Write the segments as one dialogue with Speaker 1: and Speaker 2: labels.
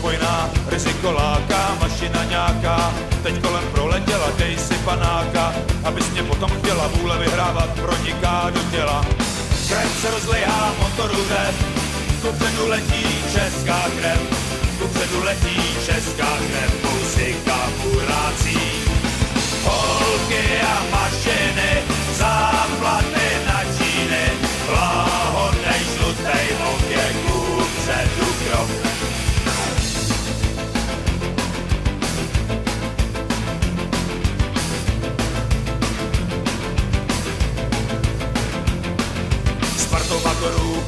Speaker 1: rozbojná, riziko láká, mašina nějaká, teď kolem proletěla, dej si panáka, abys mě potom chtěla, vůle vyhrávat proniká do těla. Krev se rozlejá, motoru řev, kupředu letí česká krev, kupředu letí česká krev, muzika burácí. Holky a mašiny, záplaty na číny, láhodnej žlutej okék, kupředu krok. Motorů,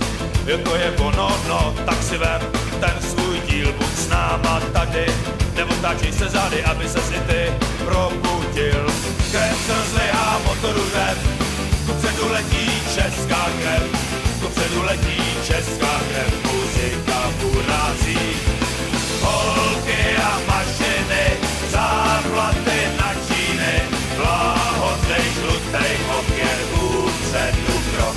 Speaker 1: to je ono, no, tak si vem ten svůj díl, buď s náma tady, neotáčej se zády, aby ses i ty probudil. Krev se rozlejá, motoru řev, kupředu letí česká krev, kupředu letí česká krev, muzika burácí. Holky a mašiny, záplaty na číny, láhodnej žlutej okér, kupředu krok.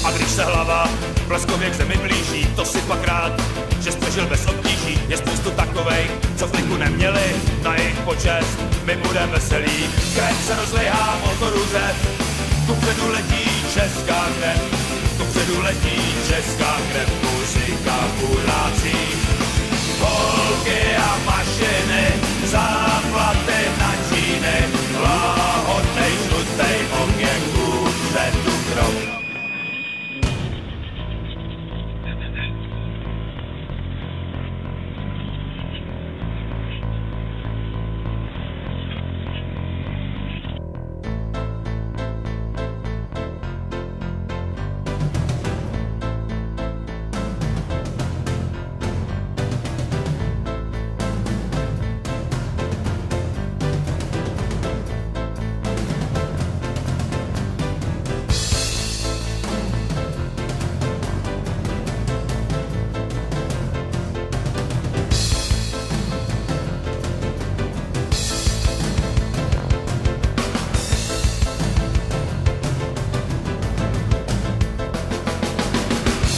Speaker 1: A když se hlava bleskově k zemi blíží, to si pak rád, že jsi přežil bez obtíží. Je spoustu takovej, co v kliku neměli, na jejich počest my budeme veselí. Krev se rozlejá, motoru řev, kupředu letí česká krev, kupředu letí česká krev, muzika burácí. Holky a mašiny, záplaty na číny, láhodnej žlutej okék, kupředu krok.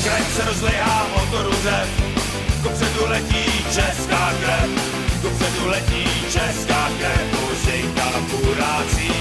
Speaker 1: Krev se rozlejá, motoru řev, kupředu letí česká krev, kupředu letí česká krev, muzika burácí.